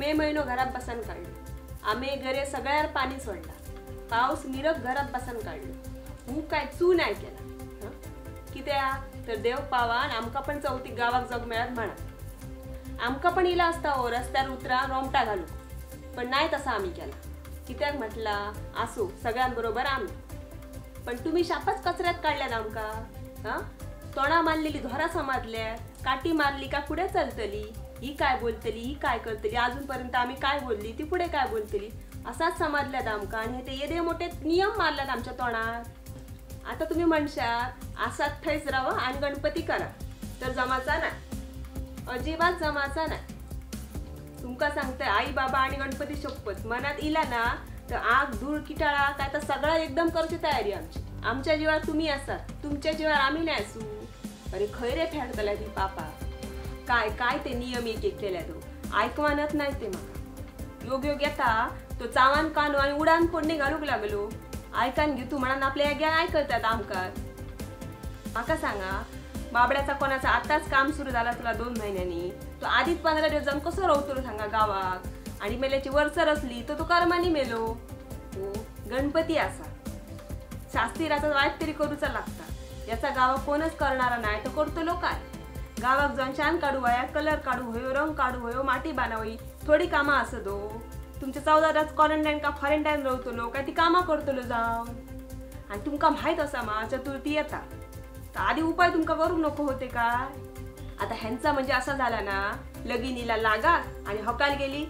मे महिनो घरात बसन काढलो. आम्ही घरे सगळ्यावर पाणी सोडला. पाऊस मिरक घरात बसन काढलो. हूं काय चू नाही केला. कित्या तर देव पावान आमका पण चौथी गावाक जग मेळत म्हणा. आमका पण इला असता हो रस्त्यावर उतरा रोमटा घालू, पण नाही तसा आम्ही केला. कित्याक म्हटला असो सगळ्यांबरोबर आम्ही. पण तुम्ही शापच कचऱ्यात काढल्यात आमका. तोंडा मारलेली घरा समाजल्या, काठी मारली का पुढे चलतली, ही काय बोलतली ही काय करतली, अजूनपर्यंत आम्ही काय बोलली ती पुढे काय बोलतली असाच समजल्यात आमका. आणि ते येदे मोठे नियम मारल्यात आमच्या तोंडात. आता तुम्ही म्हणशात असाच थैस राहा आणि गणपती करा, तर जमाचा नाही, अजिबात जमाचा नाही. तुमका सांगताय आई बाबा आणि गणपती शपथ मनात इला ना तर आग धूळ किटाळा काय तर सगळं एकदम करूची तयारी आमची. आमच्या जीवावर तुम्ही असात, तुमच्या जीवावर आम्ही नाही असू. अरे खैरे फेडतल्या ती पापा. काय काय ते नियम एक एक केल्या तो ऐकवानच नाही ते. मग योग योग येता तो चावान कानो आणि उडान फोडणे घालूक लागलो. ऐकान घेऊ तू म्हणा आपल्या या ऐकतात आमकात. माका सांगा बाबड्याचा कोणाचा आताच काम सुरू झाला तुला 2 महिन्यांनी, तो आधीच 15 दिवस जाऊन कसं राहतो सांगा गावात. आणि मेल्याची वरसर असली तर तो कर्मानी मेलो. हो गणपती असा शास्त्रीराचा वाईट तरी करूचा लागता. याचा गावात कोणच करणारा नाही तर करतो लोक काय. गावात जाऊन शान काढू वया, कलर काढू होयो, रंग काढू होयो, माती बांधावी, थोडी कामं असत हो. तुमच्या 14 दिवस क्वारंटाईन का फॉरेंटाईन राहतलो काय ती कामं करतलो जाऊन. आणि तुमका माहित असा मा चतुर्थी येता तर आधी उपाय तुमका करू नको होते काय. आता ह्यांचा म्हणजे असा झाला ना लगीनीला लागा आणि हकाल गेली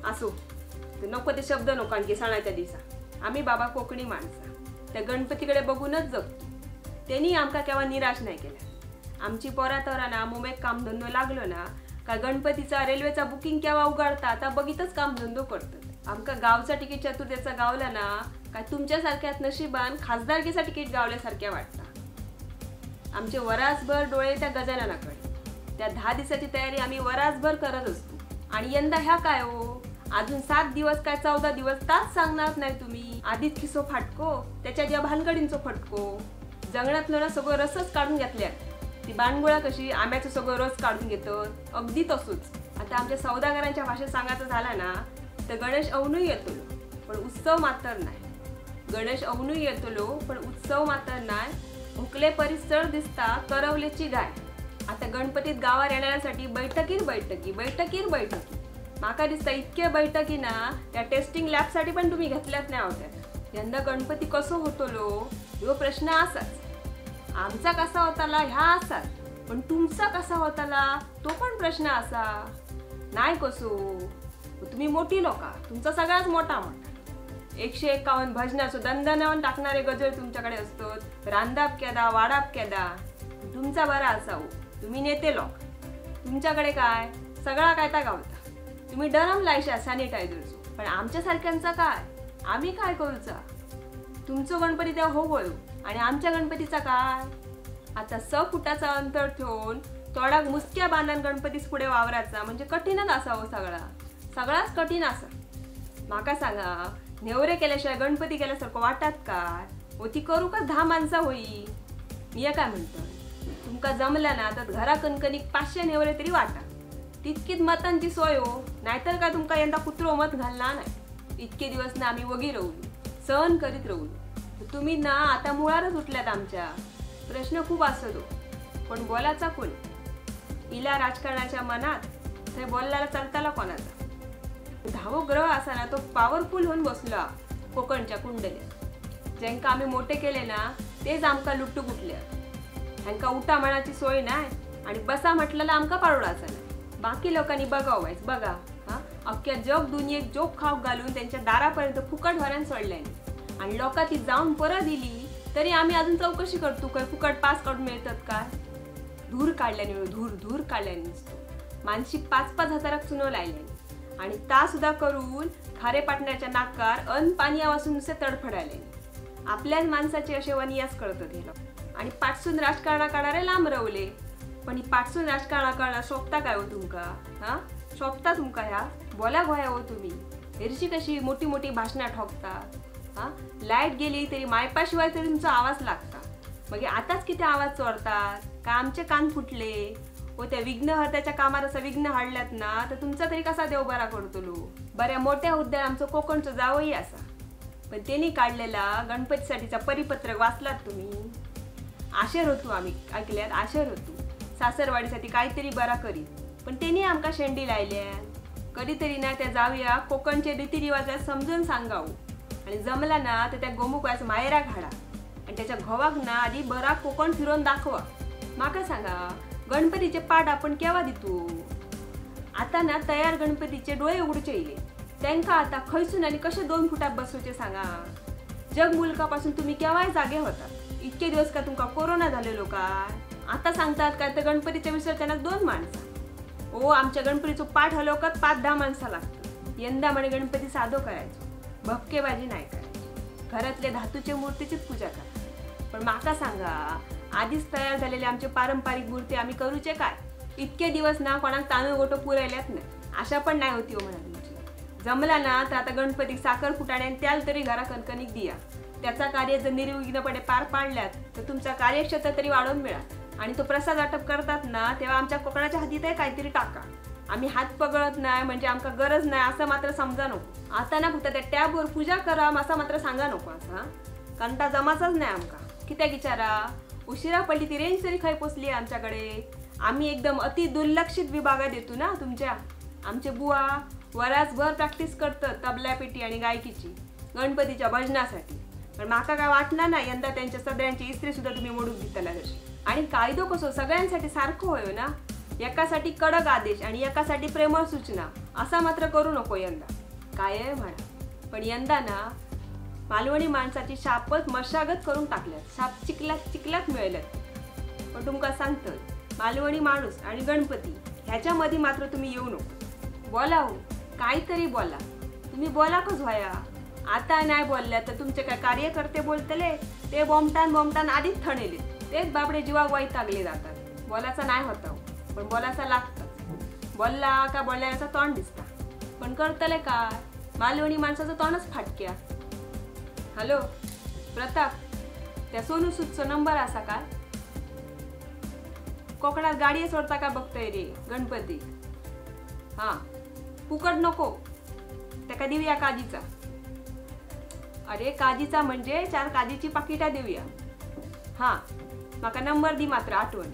असो तर नको ते शब्द नको. आणखी सणाच्या दिवसा आम्ही बाबा कोकणी माणसा त्या गणपतीकडे बघूनच जगतो. त्यांनी आमका केव्हा निराश नाही केला. आमची पोरा तोरा ना मुंबईत कामधंदो लागलो ना का गणपतीचा रेल्वेचा बुकिंग केव्हा उघडता आता बघितच कामधंदो करतात. आमका गावचा तिकीट चतुर्थीचा गावला ना काय तुमच्यासारख्यात नशिबान खासदारकीचा तिकीट गावल्यासारख्या वाटता. आमचे वरासभर डोळे त्या गजाननाकडे. त्या 10 दिवसाची तयारी आम्ही वरासभर करत असतो. आणि यंदा ह्या काय हो अजून 7 दिवस काय 14 दिवस तास सांगणार नाही तुम्ही. आधीच खिसो फाटको त्याच्या ज्या भानगडींचो फटको. जंगलातलं ना सगळं रसच काढून घेतल्या. ती बाणगोळा कशी आंब्याचं सगळं रस काढून घेतो अगदी तसंच. आता आमच्या सौदागरांच्या भाषेत सांगायचं झाला ना तर गणेश अवनू येतो पण उत्सव मात्र नाही. गणेश अवनू येतलो पण उत्सव मात्र नाही. भुकले परिसर दिसता करवलेची गाय. आता गणपतीत गावात येण्यासाठी बैठकीर बैठकी बैठकीर बैठकी. माका दिसता इतके बैठकी ना त्या टेस्टिंग लॅबसाठी पण तुम्ही घेतल्याच नाही होत्या. यंदा गणपती कसो होतलो ह्यो प्रश्न असाच. आमचा कसा होताला ह्या असाच पण तुमचा कसा होताला तो पण प्रश्न असा नाही. कसो तुम्ही मोठी लोका तुमचा सगळ्यात मोठा मोठा 151 भजनाचो दंदनावन टाकणारे गजर तुमच्याकडे असतात. रांदाप केदा वाडाप केदा तुमचा बरा असावं. तुम्ही नेते लोक तुमच्याकडे काय सगळा काय ता गावता. तुम्ही डरम लायशा सॅनिटायझरचो पण आमच्यासारख्यांचा काय आम्ही काय करूचा. तुमचं गणपती तेव्हा हो बोलू आणि आमच्या गणपतीचा काय. आता 6 फुटाचा अंतर ठेवून तोडाक मुसक्या बांधून गणपतीस पुढे वावराचा म्हणजे कठीणच असावं. सगळाच कठीण असा. माका सांगा नेवरे केल्याशिवाय गणपती केल्यासारखं वाटतात काय व ती करू का 10 माणसा होई. मी काय म्हणतो तुमका जमला ना तर घरा कणकणीक 500 नेवरे तरी वाटा. तितकीच मतांची सोय हो नाहीतर काय तुमका यंदा कुत्रो मत घालणार नाही. इतके दिवस ना आम्ही वगी राहू सहन करीत राहू. तुम्ही ना आता मुळारच उठल्यात. आमच्या प्रश्न खूप असतो पण बोलाचा कोण. इला राजकारणाच्या मनात ते बोलल्याला चालताला कोणाचा. 10वो ग्रह असा ना तो पॉवरफुल होऊन बसला कोकणच्या कुंडले. ज्यांका आम्ही मोठे केले ना तेच आमका लुट्टू गुटल्या. ह्यांका उठा मनाची सोय नाही आणि बसा म्हटलेला आमका पारोडाचा नाही. बाकी लोकांनी बघावायच बघा अख्ख्या जग दुनियेत जोक खाऊ घालून त्यांच्या दारापर्यंत फुकट भऱ्यान सोडल्याने. आणि लोका ती जाऊन परत दिली तरी आम्ही अजून चौकशी करतो काय फुकट पास काढून मिळतात काय. धूर काढल्याने धूर काढल्याने दिसतो. मानशी 5-5 हजाराक चुनो लायल्याने आणि ता सुद्धा करून खारे पाटण्याच्या नाकार अन पाणी वासून नुसते तडफडायले. आपल्याच माणसाचे असे वनियास कळतात हे लोक. आणि पाठसून राजकारणा काढणारे लांब रवले. पण ही पाठसून राजकारणा करणं शोभता काय हो तुमका. शोभता तुमका ह्या बोला गोया हो तुम्ही. हेरशी कशी मोठी मोठी भाषणं ठोकता. लाईट गेली तरी मायपाशिवाय तरी तुमचा आवाज लागता. मग आताच किती आवाज चोरतात का आमचे कान फुटले व त्या विघ्नहर्त्याच्या कामात असं विघ्न हाडल्यात ना तर तुमचा तरी कसा देव बरा करतलो. बऱ्या मोठ्या हुद्द्यार आमचं कोकणचं जावई असा, पण त्यांनी काढलेला गणपतीसाठीचा परिपत्रक वाचलात तुम्ही? आशेर होतो आम्ही ऐकल्यात, आशेर होतो सासरवाडीसाठी काहीतरी बरा करीत, पण त्यांनी आमका शेंडी लायल्या. कधीतरी ना त्या जाऊया कोकणचे रीतिरिवाज समजून सांगावं, आणि जमला ना तर त्या गोमुखाचं मायरा घाडा आणि त्याच्या घोवाक ना आधी बरा कोकण फिरून दाखवा. माका सांगा गणपतीचे पाठ आपण केव्हा दितो? आता ना तयार गणपतीचे डोळे उघडचे येले, त्यांका आता खैसून आणि कसे 2 फुटात बसवचे सांगा. जग मुलकापासून तुम्ही केव्हाय जागे होता? इतके दिवस का तुमका कोरोना झालेलो काय? आता सांगतात काय तर गणपतीच्या विसर्जनात 2 माणसं. ओ आमच्या गणपतीचं पाठ हलवकत 5-10 माणसं लागतात. यंदा म्हणे गणपती साधो करायचो, भपकेबाजी नाही करायची, घरातल्या धातूच्या मूर्तीचीच पूजा करा. पण माका सांगा आधीच तयार झालेले आमचे पारंपरिक मूर्ती आम्ही करूचे काय? इतके दिवस ना कोणाक तांदूळ गोटो पुरायल्यात नाही, आशा पण नाही होती हो म्हणा तुमची. जमला ना तर आता गणपती साखर फुटाणे आणि त्याला तरी घरा कणकणीक दिया. त्याचा कार्य जर निर्विघ्नपणे पार पाडल्यात तर तुमचा कार्यक्षेत्र तरी वाढवून मिळा. आणि तो प्रसाद वाटप करतात ना तेव्हा आमच्या कोकणाच्या हातीत काहीतरी टाका. आम्ही हात पगळत नाही म्हणजे आमका गरज नाही असं मात्र समजा नको. आता ना फक्त त्या टॅबवर पूजा करा असं मात्र सांगा नको. असा कंटा जमाचाच नाही आमका. कित्याक विचारा उशिरा पडली ती रेंज तरी खय पोचली आमच्याकडे. आम्ही एकदम अति दुर्लक्षित विभागात येतो ना तुमच्या. आमचे बुवा वरासभर प्रॅक्टिस करतात तबला पेटी आणि गायकीची गणपतीच्या भजनासाठी. पण माका काय वाटणार नाही यंदा त्यांच्या सगळ्यांची इस्त्री सुद्धा तुम्ही मोडून दितला तशी. आणि कायदो कसो सगळ्यांसाठी सारखं होय ना. एकासाठी कडक आदेश आणि एकासाठी प्रेमळ सूचना असा मात्र करू नको यंदा. काय आहे म्हणा. पण यंदा ना मालवणी माणसाची शापच मशागत करून टाकल्यात. शाप चिखलात मिळाल्यात. पण तुमका सांगतं मालवणी माणूस आणि गणपती ह्याच्यामध्ये मात्र तुम्ही येऊ नको. बोला हो काहीतरी बोला. तुम्ही बोला कस व्हाया. आता नाही बोलल्या तर तुमचे काय कार्यकर्ते बोलतले ते बोमटान आधीच ठणेले. तेच बाबडे जीवाक वैतागले जातात. बोलायचा नाही होता पण बोलायचा लागतं. बोलला का बोलल्याचा तोंड दिसता पण करतले काय. मालवणी माणसाचं तोंडच फाटक्या. हॅलो प्रताप, त्या सोनू सूदचा नंबर असा का? कोकणात गाडी सोडता का बघतोय रे गणपती. हा फुकट नको त्या देऊया काजीचा. अरे काजीचा म्हणजे 4 काजीची पाकिटा देऊया. हा माका नंबर दी मात्र आठवण.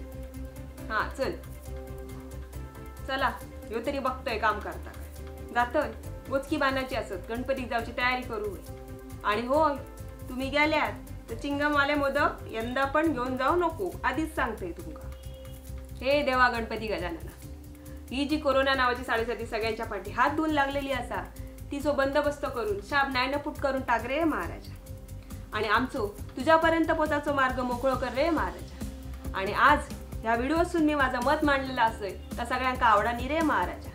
हा चला ह्यो तरी बघतोय काम करता काय. जातोय बोचकी बांधायची असत गणपतीक जाऊची तयारी करू. आणि होय तुम्ही गेल्यात तर चिंगमवाले मोदक यंदा पण घेऊन जाऊ नको आधीच सांगते तुमका. हे देवा गणपती गजानना, ही जी कोरोना नावाची साडेसाती सगळ्यांच्या पाठी हात धुवून लागलेली असा ती जो बंदोबस्त करून शाब नायनफूट करून टाक रे महाराजा. आणि आमचो तुझ्यापर्यंत पोचायचो मार्ग मोकळो कर रे महाराजा. आणि आज ह्या व्हिडिओसून मी माझं मत मांडलेलं असेल तर सगळ्यांका आवडानी रे महाराजा.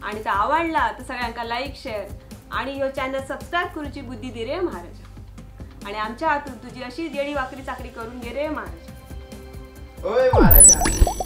आणि जर आवडला तर सगळ्यांका लाईक शेअर आणि ह्यो चॅनल सबस्क्राईब करूची बुद्धी दे रे महाराजा. आणि आमच्या हातून तुझी अशी येडी वाकरी चाकरी करून घे रे महाराजा. ओय महाराजा.